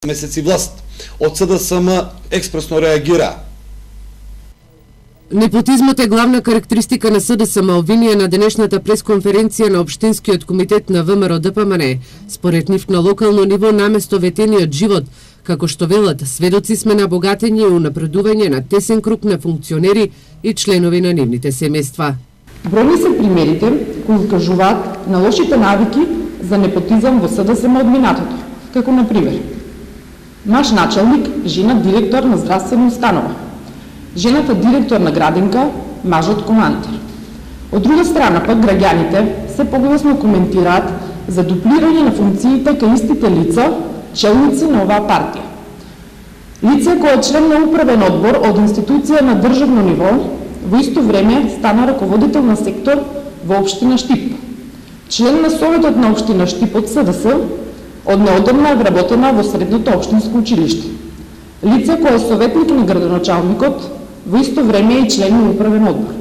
месеци власт. Од СДСМ експресно реагира. Непотизмот е главна карактеристика на СДСМ, обвинија на денешната пресконференција на Општинскиот комитет на ВМРО ДПМН. Според нив на локално ниво наместо ветениот живот, како што велат, сведоци сме на богатење и унапредување на тесен круг на функционери и членови на нивните семејства. Бројни се примерите кои укажуваат на лошите навики за непотизам во СДСМ од минатото, како на пример наш началник, жена директор на здравствена установа, жената директор на градинка, мажот командир. Од друга страна пак граѓаните се погласно коментираат за дуплирање на функциите кај истите лица, челници на оваа партија. Лице кој е член на управен одбор од институција на државно ниво, во исто време стана раководител на сектор во општина Штип. Член на Советот на општина Штип од СДС, од неодамна вработена во средното општинско училиште. Лице кое е советник на градоначалникот, во исто време и член на управен одбор.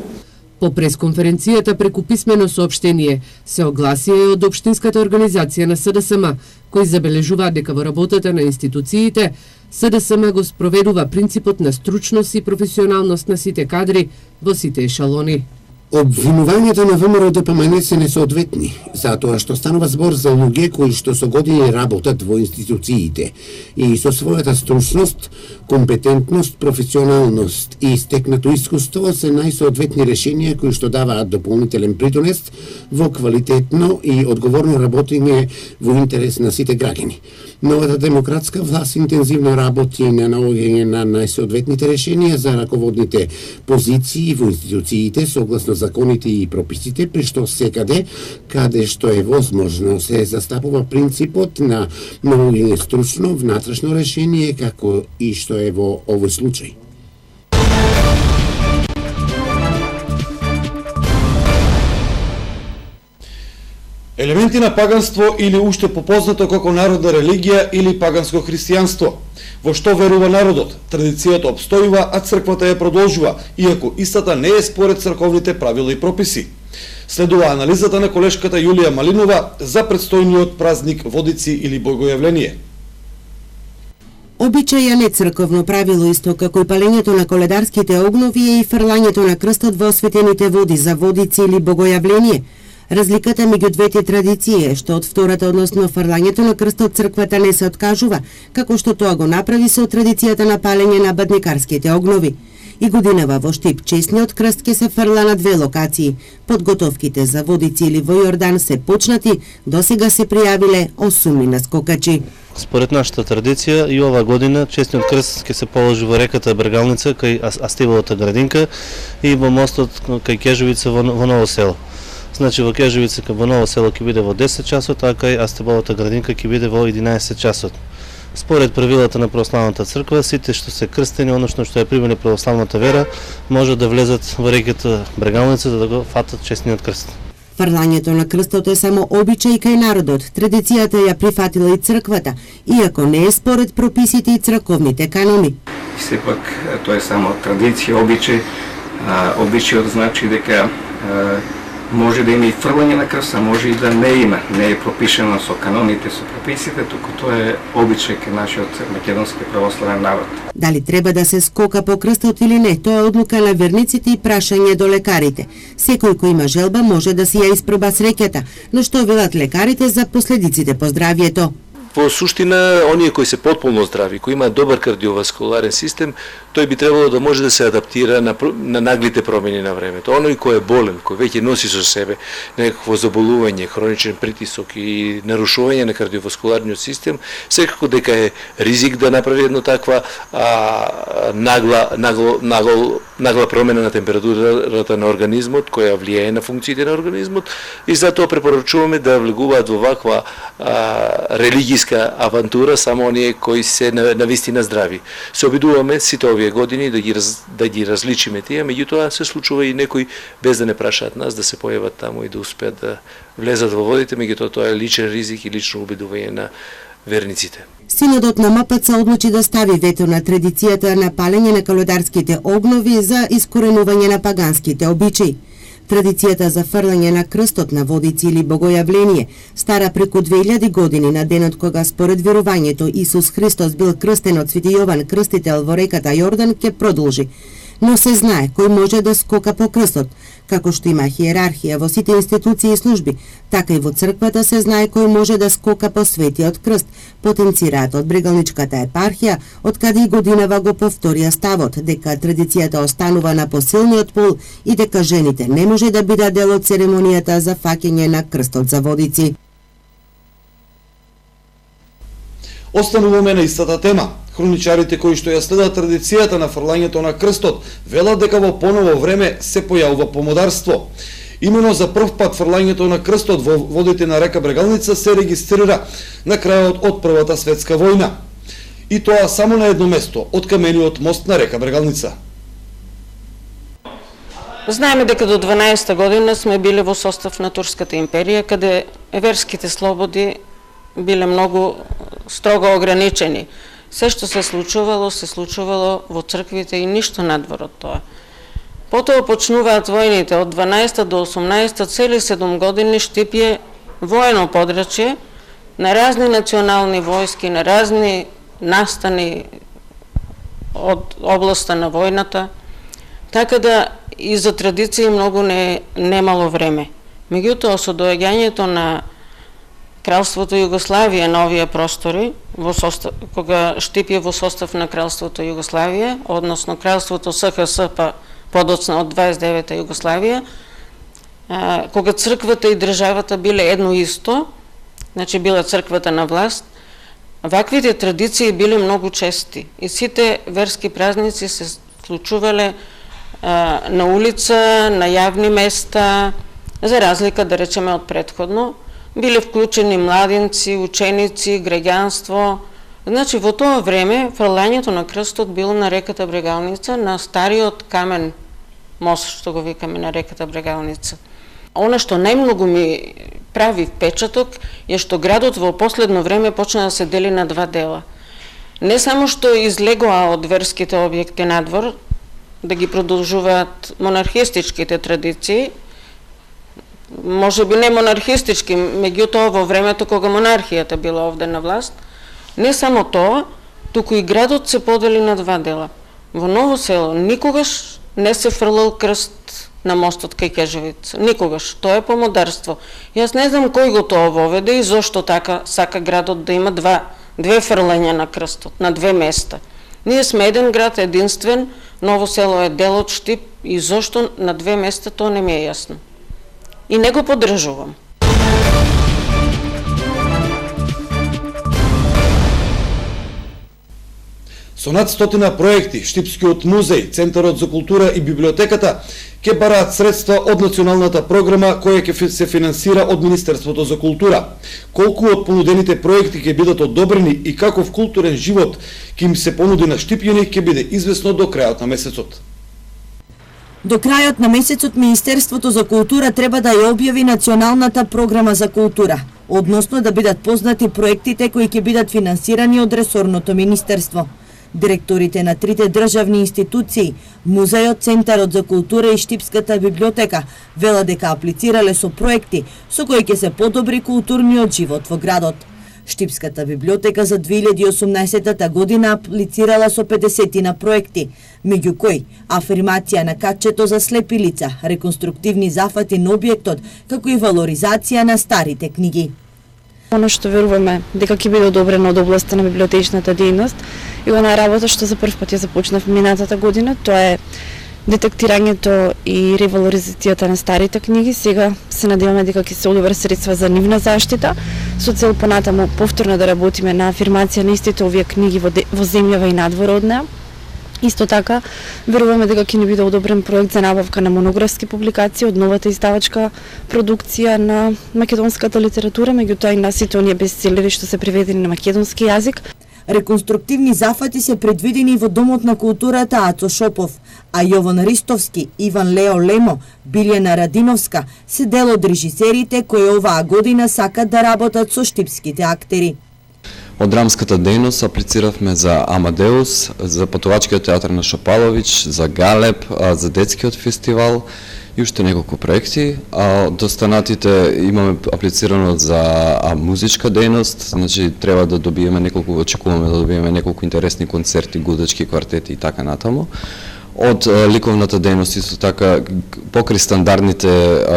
По пресконференцијата преку писмено соопштение се огласија од општинската организација на СДСМ, кои забележуваат дека во работата на институциите СДСМ го спроведува принципот на стручност и професионалност на сите кадри во сите ешалони. Обвинувањата на ВМРО ДПМН се несоодветни, затоа што станува збор за луѓе кои што со години работат во институциите и со својата стручност, компетентност, професионалност и стекнато искуство се најсоодветни решенија кои што даваат дополнителен придонес во квалитетно и одговорно работење во интерес на сите граѓани. Новата демократска власт интензивно работи на наоѓање на најсоодветните решенија за раководните позиции во институциите согласно законите и прописите, при што секаде, каде што е возможно, се застапува принципот на наоѓање стручно внатрешно решение, како и што е во овој случај. Елементи на паганство или уште попознато како народна религија или паганско христијанство. Во што верува народот? Традицијата обстојува, а црквата ја продолжува, иако истата не е според црковните правила и прописи. Следува анализата на колешката Јулија Малинова за предстојниот празник Водици или Богојавление. Обичај е црковно правило исто како и палењето на коледарските огнови е и фрлањето на крстот во осветените води за Водици или Богојавление. Разликата меѓу двете традиции е што од втората, односно фрлањето на крстот, црквата не се откажува, како што тоа го направи со традицијата на палење на бадникарските огнови. И годинава во Штип чесниот крст ќе се фрла на две локации. Подготовките за Водици или во Јордан се почнати, досега се пријавиле 8 скокачи. Според нашата традиција и ова година честниот крст ќе се положи во реката Бергалница кај Астивалата градинка и во мостот кај Кежевица во Ново село. Значи во Кежевица во Ново село ќе биде во 10 часот, а кај Астивалата градинка ќе биде во 11 часот. Според правилата на православната црква, сите што се крстени, односно што ја примени православната вера, може да влезат во реката Бергалница да го фатат честниот крст. Фрлањето на крстот е само обичај кај народот. Традицијата ја прифатила и црквата, иако не е според прописите и црковните канони. Сепак тоа е само традиција, обичај. Обичајот значи дека може да има и фрлање на крст, а може и да не има. Не е пропишено со каноните, со прописите, туку тоа е обичај кај нашиот македонски православен народ. Дали треба да се скока по крстот или не, тоа е одлука на верниците и прашање до лекарите. Секој кој има желба може да си ја испроба среќата, но што велат лекарите за последиците по здравјето? Во суштина, оние кои се потполно здрави, кои имаат добар кардиоваскуларен систем, тој би требало да може да се адаптира на наглите промени на времето. Оној кој е болен, кој веќе носи со себе некакво заболување, хроничен притисок и нарушување на кардиоваскуларниот систем, секако дека е ризик да направи едно таква нагла промена на температурата на организмот, која влијае на функциите на организмот, и затоа препорачуваме да влегуваат во ваква религијска авантура само оние кои се навистина здрави. Се обидуваме сите овие години да ги различиме тие, меѓутоа се случува и некои без да не прашаат нас да се појават таму и да успеат да влезат во водите, меѓутоа тоа е личен ризик и лично обидување на верниците. Синодот на МПЦ одлучи да стави вето на традицијата на палење на коледарските огнови за искоренување на паганските обичаи. Традицијата за фрлање на крстот на водици или богојавление, стара преку 2000 години на денот кога според верувањето Исус Христос бил крстен од Свети Јован Крстител во реката Јордан, ќе продолжи. Но се знае кој може да скока по крстот. Како што има хиерархија во сите институции и служби, така и во црквата се знае кој може да скока по светиот крст, потенцираат од Брегалничката епархија, од каде и годинава го повторија ставот, дека традицијата останува на посилниот пол и дека жените не може да бидат дел од церемонијата за фаќање на крстот за водици. Остануваме на истата тема. Хроничарите кои што ја следат традицијата на фрлањето на крстот велат дека во поново време се појавува помодарство. Имено за прв пат фрлањето на крстот во водите на река Брегалница се регистрира на крајот од Првата светска војна. И тоа само на едно место, од камениот мост на река Брегалница. Знаеме дека до 12-та година сме биле во состав на Турската империја, каде верските слободи биле многу строго ограничени. Се што се случувало во црквите и ништо надвор од тоа. Потоа почнуваат војните од 12 до 18 цели 7 години Штип е воено подрачје на разни национални војски, на разни настани од областа на војната, така да и за традиции многу немало време. Меѓутоа, со доаѓањето на Кралството Југославија на овие простори, кога Штип е во состав на Кралството Југославија, односно Кралството СХС, па подоцна од 29-та Југославија, кога црквата и државата биле едно исто, значи била црквата на власт, ваквите традиции биле многу чести и сите верски празници се случувале на улица, на јавни места, за разлика, да речеме, од претходно. Биле вклучени младинци, ученици, граѓанство. Значи, во тоа време, фрлањето на крстот било на реката Брегалница, на стариот камен мост, што го викаме на реката Брегалница. Она што најмногу ми прави впечаток е што градот во последно време почна да се дели на два дела. Не само што излегоа од верските објекти надвор, да ги продолжуваат монархистичките традиции, може би не монархистички, меѓутоа во времето кога монархијата била овде на власт, не само тоа, туку и градот се подели на два дела. Во Ново село никогаш не се фрлал крст на мостот кај Кежевица. Никогаш. Тоа е помодарство. Јас не знам кој го тоа воведе и зошто така сака градот да има две фрлања на крстот, на две места. Ние сме еден град, единствен, Ново село е дел од Штип и зошто на две места, тоа не ми е јасно. И не го поддржувам. Со над 100 проекти, Штипскиот музеј, Центарот за култура и библиотеката ќе бараат средства од националната програма која ќе се финансира од Министерството за култура. Колку од понудените проекти ќе бидат одобрени и каков културен живот ќе им се понуди на штипјани ќе биде известно до крајот на месецот. До крајот на месецот Министерството за култура треба да ја објави националната програма за култура, односно да бидат познати проектите кои ќе бидат финансирани од ресорното министерство. Директорите на трите државни институции, Музејот, Центарот за култура и Штипската библиотека, велат дека аплицирале со проекти со кои ќе се подобри културниот живот во градот. Штипската библиотека за 2018 година аплицирала со 50 на проекти, меѓу кои афирмација на катчето за слепи лица, реконструктивни зафати на објектот, како и валоризација на старите книги. Оно што веруваме дека ќе биде одобрено од областта на библиотечната дејност и она работа што за прв пат ја започнав минатата година, тоа е детектирањето и ревалоризацијата на старите книги. Сега се надеваме дека ќе се одобрат средства за нивна заштита, со цел понатаму повторно да работиме на афирмација на истите овие книги во земјава и надвор од неа. Исто така, веруваме дека ќе ни биде одобрен проект за набавка на монографски публикации од новата издавачка продукција на македонската литература, меѓутоа и на сите оние бестселери што се преведени на македонски јазик. Реконструктивни зафати се предвидени во Домот на културата Ацо Шопов, а Јован Ристовски, Иван Лео Лемо, Билјана Радиновска се дел од режисерите кои оваа година сакат да работат со штипските актери. Од драмската дејност аплициравме за Амадеус, за патувачкиот театар на Шопалович, за Галеб, за детскиот фестивал и уште неколку проекти, а од останатите имаме аплицирано за музичка дејност, значи треба да добиеме неколку, очекуваме да добиеме неколку интересни концерти, гудачки квартети и така натаму. Од ликовната дејност исто така покри стандардните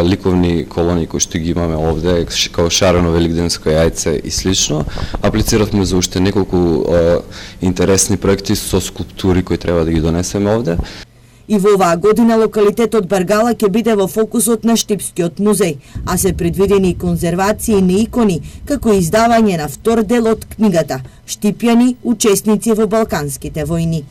ликовни колони кои што ги имаме овде, како шарено великденско јајце и слично, аплициравме за уште неколку интересни проекти со скулптури кои треба да ги донесеме овде. И во оваа година локалитетот Баргала ќе биде во фокусот на Штипскиот музеј, а се предвидени конзервации на икони, како издавање на втор дел од книгата Штипјани, учесници во Балканските војни.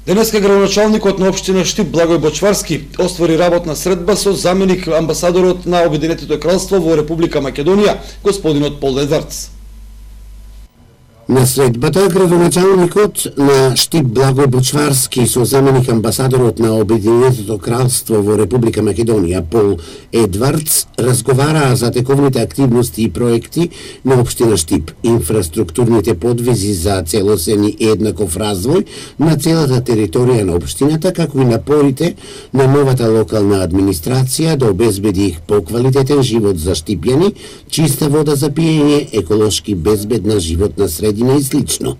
Денеска градоначалникот на општина Штип Благој Бочварски оствари работна средба со заменик амбасадорот на Обединетото кралство во Република Македонија, господинот Пол Едвардс. На средбата градоначалникот на Штип Благој Бочварски со заменик амбасадорот на Обединетото кралство во Република Македонија Пол Едвардс разговараа за тековните активности и проекти на општина Штип, инфраструктурните подвизи за целосен и еднаков развој на целата територија на општината, како и напорите на новата локална администрација да обезбеди поквалитетен живот за штипјани, чиста вода за пиење, еколошки безбедна животна средина и слично.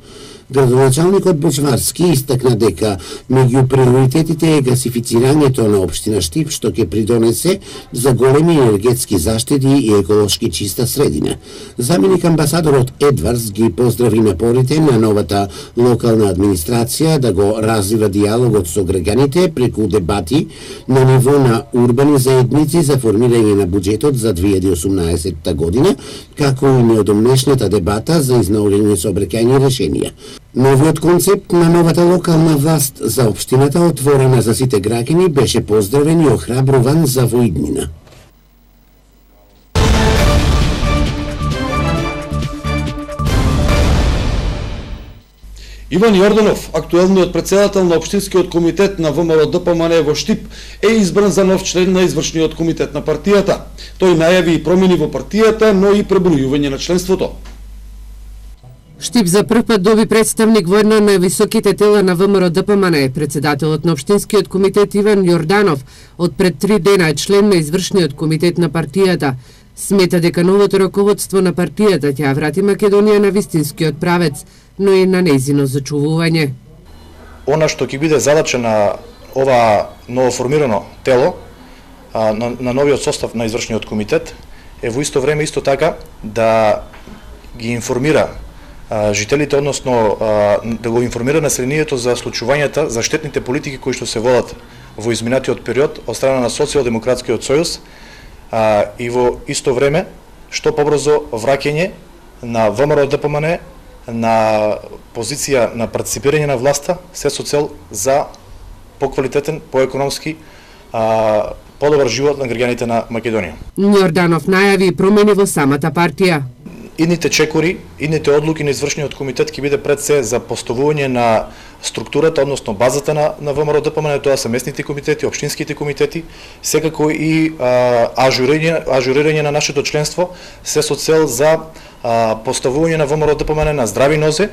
Градоначалникот Бочварски истакна дека меѓу приоритетите е гасифицирањето на општина Штип, што ќе придонесе за големи енергетски заштеди и еколошки чиста средина. Заменик амбасадорот Едвардс ги поздрави напорите на новата локална администрација да го развива диалогот со граѓаните преку дебати на ниво на урбани заедници за формирање на буџетот за 2018 година, како и неодомнешната дебата за изнаоѓање сообраќајни решенија. Новиот концепт на новата локална власт за општината, отворена за сите граѓани, беше поздравен и охрабруван за во иднина. Иван Јорданов, актуелниот претседател на Општинскиот комитет на ВМРО-ДПМН во Штип, е избран за нов член на извршниот комитет на партијата. Тој најави и промени во партијата, но и пребројување на членството. Штип за прв пат доби представник во една на високите тела на ВМРО-ДПМН. Председателот на Општинскиот комитет Иван Јорданов од пред 3 дена е член на извршниот комитет на партијата. Смета дека новото раководство на партијата ќе врати Македонија на вистинскиот правец, но и на нејзино зачувување. Она што ќе биде задача на ова новоформирано тело, на новиот состав на извршниот комитет, е во исто време исто така да ги информира жителите, односно да го информира населението за случувањата, за штетните политики кои што се водат во изминатиот период од страна на Социјалдемократскиот сојуз, и во исто време што побрзо враќање на ВМРО-ДПМН на позиција на партиципирање на власта, се со цел за поквалитетен, поекономски, подобар живот на граѓаните на Македонија. Јорданов најави промени во самата партија. Идните чекори, идните одлуки на извршниот комитет ќе биде пред се за поставување на структурата, односно базата на ВМРО-ДПМН, тоа се местните комитети, општинските комитети, секако и ажурирање на нашето членство, се со цел за поставување на ВМРО-ДПМН на здрави нозе,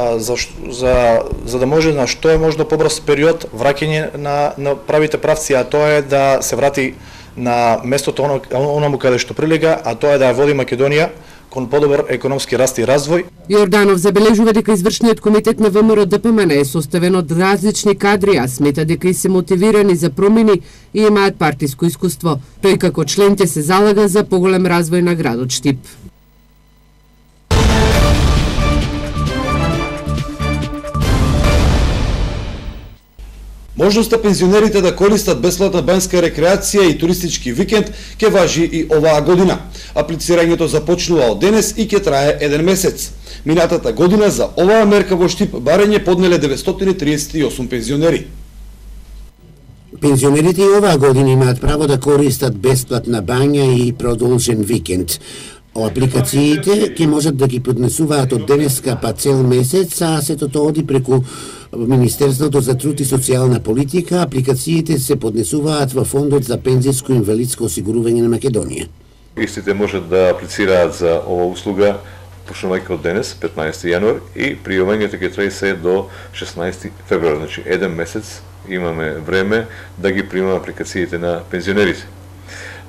за да може на што е можно побрз период враќање на правите правци, а тоа е да се врати на местото онаму каде што прилега, а тоа е да ја води Македонија кон подобар економски раст и развој. Јорданов забележува дека извршниот комитет на ВМРО-ДПМН е составен од различни кадри, а смета дека и се мотивирани за промени и имаат партиско искуство. Тој како член ќе се залага за поголем развој на градот Штип. Можноста пензионерите да користат бесплатна банска рекреација и туристички викенд ќе важи и оваа година. Аплицирањето започнува од денес и ќе трае 1 месец. Минатата година за оваа мерка во Штип барање поднеле 938 пензионери. Пензионерите и оваа година имаат право да користат бесплатна бања и продолжен викенд. Апликациите ќе можат да ги поднесуваат од денеска па цел месец, а сето тоа оди преку Министерството за труд и социјална политика. Апликациите се поднесуваат во Фондот за пензиско и инвалидско осигурување на Македонија. Истите можат да аплицираат за ова услуга почнувајќи од денес, 15 јануар, и пријавувањето ќе трае се до 16 февруар, значи еден месец имаме време да ги примаме апликациите на пензионерите.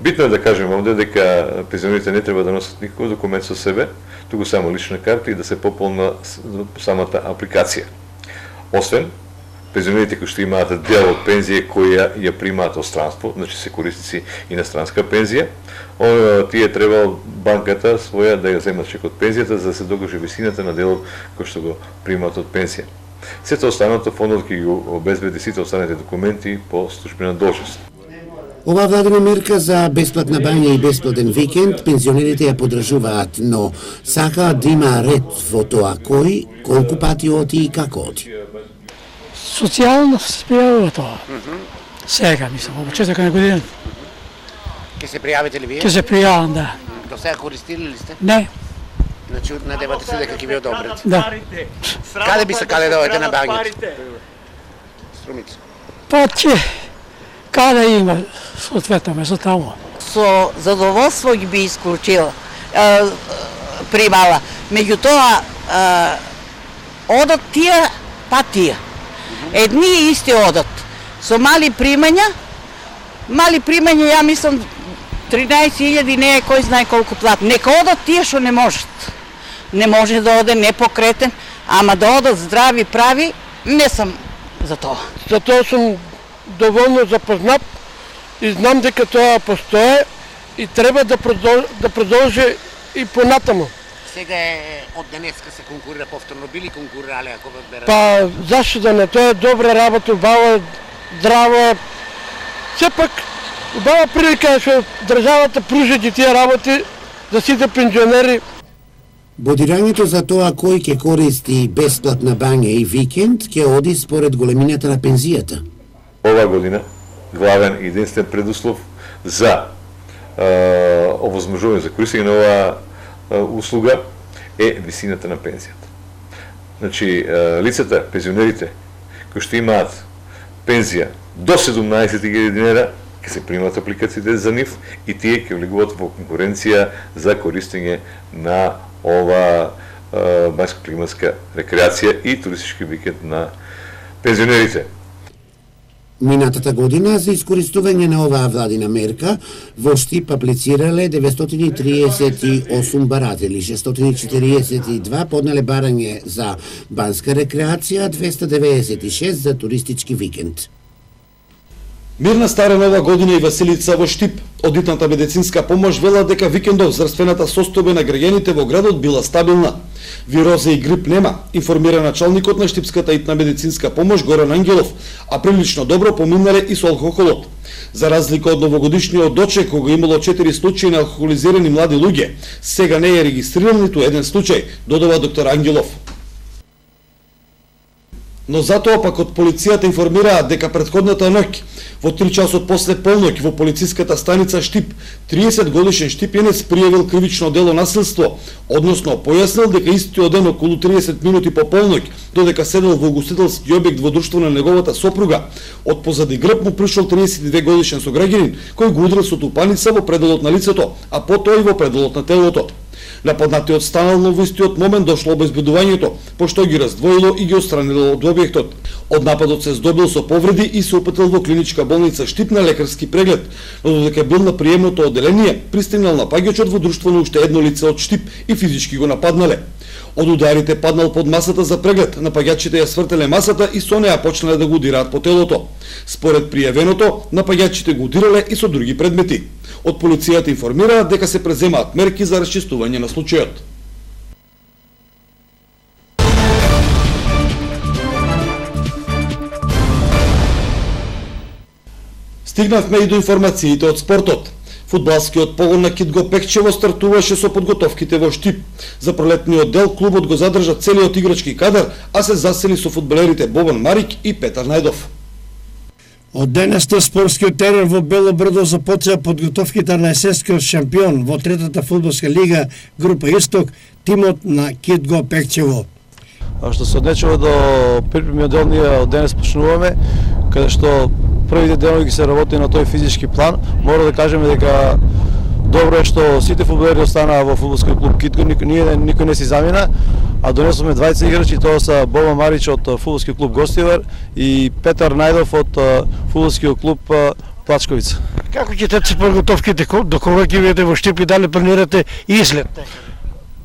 Битно е да кажем овде дека пензионерите не треба да носат никаков документ со себе, туку само лична карта и да се пополна самата апликација. Освен, пензионерите кои што имаат дел од пензија која ја примаат од странство, значи се корисници иностранска пензија, тие треба банката своја да ја земат чек од пензијата за да се докаже висината на делот кој што го примаат од пензија. Сето останато фондот ќе ги обезбеди сите останати документи по службена должност. Ова владина мерка за бесплатна бања и бесплатен викенд пензионерите ја подржуваат, но сакаат да има ред во тоа кој, колку пати оти и како оти. Социјално се пријавува тоа. Сега, мислам, во почетокот на годината. Ке се пријавите ли вие? Ке се пријавам, да. До сега користили ли сте? Не. Значи, надевате се дека ќе ви одобрат? Да. Каде би сакале да одите на бањето? Струмица. Па ќе, каде има соответно место таму. Со задоволство ги би исклучила, примала. Меѓутоа, одат тие, па тие. Едни и исти одат. Со мали примања, ја мислам 13.000 не е кој знае колку плат. Нека одат тие што не можат. Не може да оде непокретен, ама да одат здрави, прави, не сум за тоа. За тоа сум доволно запознат и знам дека тоа постоje и треба да продолжи и понатаму. Сега од денеска се конкурира повторно, били конкурирале ако ве берат? Па зашто да не, тоа е добра работа, убава, здраво. Сепак убава прилика што државата пружи тие работи за сите пензионери. Бодирањето за тоа кој ќе користи бесплатна бања и викенд ќе оди според големината на пензијата. Ова година главен и единствен предуслов за овозможување за користење на оваа услуга е висината на пензијата. Значи, лицата, пензионерите, кои што имаат пензија до 17.000 динара, ќе се примат апликациите за нив и тие ќе влегуваат во конкуренција за користење на ова банјско-климатска рекреација и туристички викенд на пензионерите. Минатата година за искористување на оваа владина мерка во Штип аплицирале 938 баратели, 642 поднале барање за банска рекреација, 296 за туристички викенд. Мирна стара нова година и Василица во Штип. Одитната медицинска помош вела дека викендов здравствената состојба на граѓаните во градот била стабилна. Вироза и грип нема, информира началникот на Штипската итна медицинска помош Горан Ангелов, а прилично добро поминале и со алкохолот. За разлика од новогодишниот дочек, кога имало 4 случаи на алкохолизирани млади луѓе, сега не е регистриран ниту еден случај, додава доктор Ангелов. Но затоа пак од полицијата информираат дека претходната ноќ, во 3 часот после полноќ во полициската станица Штип, 30 годишен штипјанец пријавил кривично дело насилство, односно појаснил дека истиот ден околу 30 минути по полноќ, додека седел во угостителски објект во друштво на неговата сопруга, од позади грб му пришол 32 годишен сограѓанин кој го удрил со тупаница во пределот на лицето, а потоа и во пределот на телото. Нападнатиот станал, но во истиот момент дошло обезбедувањето, пошто ги раздвоило и ги отстранило од објектот. Од нападот се здобил со повреди и се упатил во клиничка болница Штип на лекарски преглед, но додека бил на приемното одделение, пристигнал напаѓачот во друштво на уште едно лице од Штип и физички го нападнале. Од ударите паднал под масата за преглед, напаѓачите ја свртеле масата и со неа почнале да го удираат по телото. Според пријавеното, напаѓачите го удирале и со други предмети. Од полицијата информираат дека се преземаат мерки за расчистување на случајот. Стигнавме и до информациите од спортот. Фудбалскиот погон на Китго Пекчево стартуваше со подготовките во Штип. За пролетниот дел клубот го задржа целиот играчки кадар, а се засели со фудбалерите Бобан Марик и Петар Најдов. Од денес на спортскиот терен во Бело Брдо започна подготовките на есенскиот шампион во третата фудбалска лига група Исток, тимот на Китго Пекчево. А што се однесува до припремниот дел, ние од денес почнуваме, каде што првите денови ги се работи на тој физички план. Мора да кажеме дека Добро е што сите фудбалери останаа во фудбалскиот клуб Китко, никој не си замина, а донесовме двајца играчи, тоа се Боба Марич од фудбалскиот клуб Гостивар и Петар Најдов од фудбалскиот клуб Плачковица. Како ќе тече подготовките, до кога ќе бидете во Штип и дали планирате излет?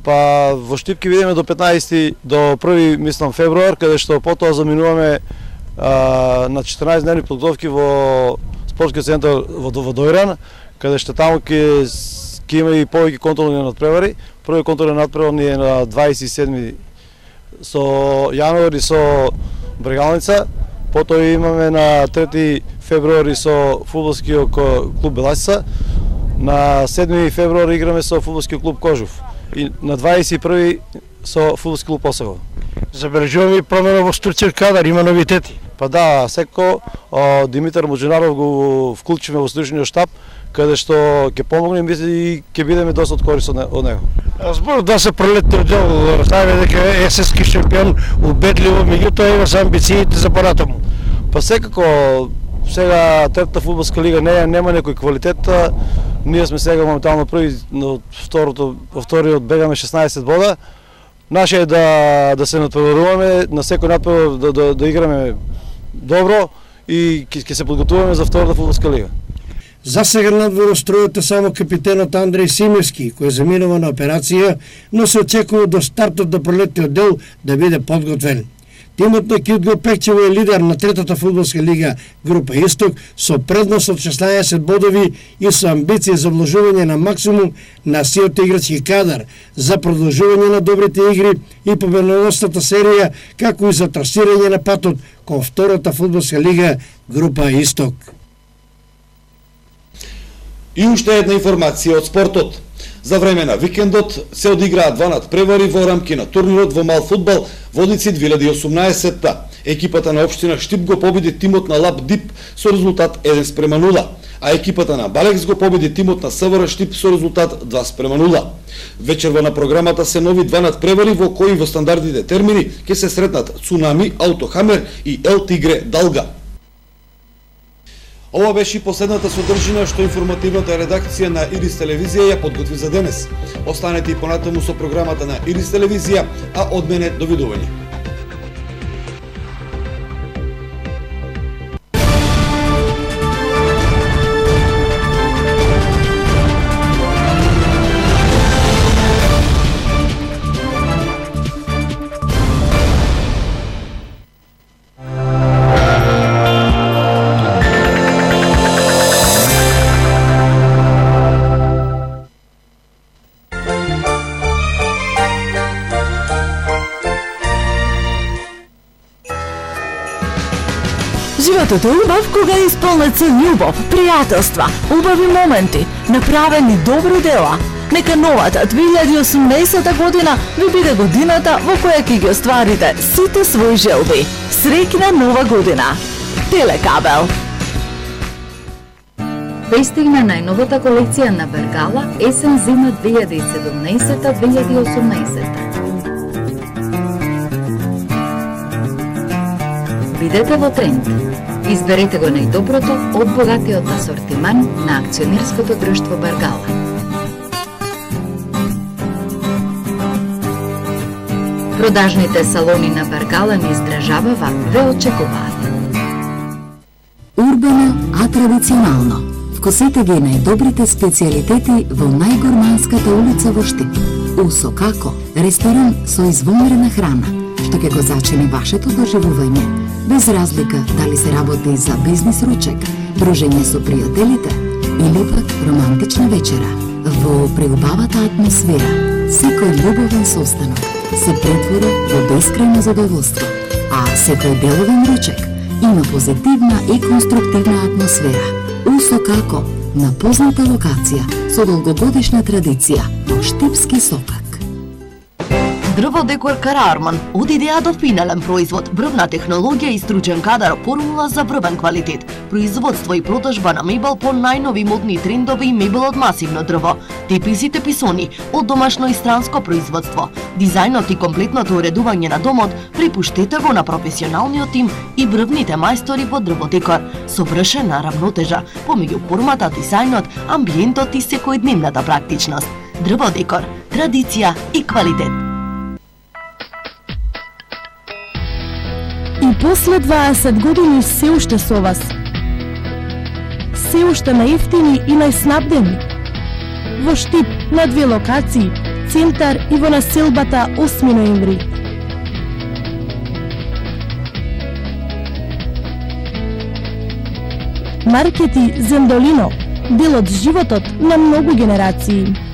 Па во Штип ќе бидеме до 15 до 1 мислам февруар, каде што потоа заминуваме на 14 дневни подготовки во спортскиот центар во Дојран, каде што таму ќе има и повеќе контролни надпревари. Првиот контролен надпревар ни е на 27 со јануари со Брегалница, потоа имаме на 3 февруари со фудбалскиот клуб Беласица, на 7 февруари играме со фудбалскиот клуб Кожув и на 21 со фудбалски клуб Посагово. Забележуваме и промена во структурниот кадар, има новитети. Па да, секако Димитар Можинаров го вклучиме во стручниот штаб, каде што ќе помогне и ќе бидеме доста од корис од него. Збор да се пролетниот дел, знаеме дека есенски шампион убедливо, меѓутоа има амбициите за понатаму. Па секако, сега третата фудбалска лига нема некој квалитет. Ние сме сега моментално први, но во вториот бегаме 16 бода. Наше е да се надпреваруваме, на секој надпревар да играме добро и ќе се подготуваме за втората фудбалска лига. За сега надвор стројот е само капитенот Андреј Симевски, кој заминува на операција, но се очекува до стартот до пролетниот дел да биде подготвен. Тимот на Кјутго Пекчево е лидер на третата фудбалска лига Група Исток со предност од 16 бодови и со амбиции за вложување на максимум на сиот играчки кадар, за продолжување на добрите игри и победоносната серија, како и за трасирање на патот кон втората фудбалска лига Група Исток. И уште една информација од спортот. За време на викендот се одиграат два надпревари во рамки на турнирот во мал фудбал Водици 2018-та. Екипата на општина Штип го победи тимот на Лап Дип со резултат 1:0, а екипата на Балекс го победи тимот на СВР Штип со резултат 2:0. Вечерва на програмата се нови два надпревари во кои во стандардните термини ќе се сретнат Цунами Аутохамер и Ел Тигре Далга. Ова беше и последната содржина што информативната редакција на Ирис телевизија ја подготви за денес. Останете и понатаму со програмата на Ирис телевизија, а од мене довидување. Животот е убав кога е исполнет со љубов, пријателства, убави моменти, направени добри дела. Нека новата 2018 година ви биде годината во која ќе ги остварите сите своји желби. Среќна нова година! Телекабел. Пристигна најновата колекција на Бергала есен-зима 2017-2018. Бидете во тренд. Изберете го најдоброто од богатиот асортиман на акционерското друштво Бергала. Продажните салони на Бергала низ државава ве очекуваат. Урбано, а традиционално. Вкусете ги најдобрите специјалитети во најгорманската улица во Штип. Усокако, ресторан со извонредна храна, што ќе го зачини вашето доживување, без разлика дали се работи за бизнис ручек, дружење со пријателите или пак романтична вечера. Во преубавата атмосфера, секој љубовен состанок се претвори во бескрајно задоволство, а секој деловен ручек има позитивна и конструктивна атмосфера. Усокако, на позната локација со долгогодишна традиција во Штипски сопак. Дрво декор Кара Арман, од идеја до финален производ, врвна технологија и стручен кадар, формула за врвен квалитет, производство и продажба на мебел по најнови модни трендови и мебел од масивно дрво, теписи теписони од домашно и странско производство, дизајнот и комплетното уредување на домот препуштете го на професионалниот тим и врвните мајстори во дрводекор, совршена рамнотежа помеѓу формата, дизајнот, амбиентот и секојдневната практичност. Дрводекор, традиција и квалитет. И после 20 години се уште со вас. Се уште најефтини и најснабдени. Во Штип на 2 локации, центар и во населбата 8 ноември. Маркети Зендолино, дел од животот на многу генерации.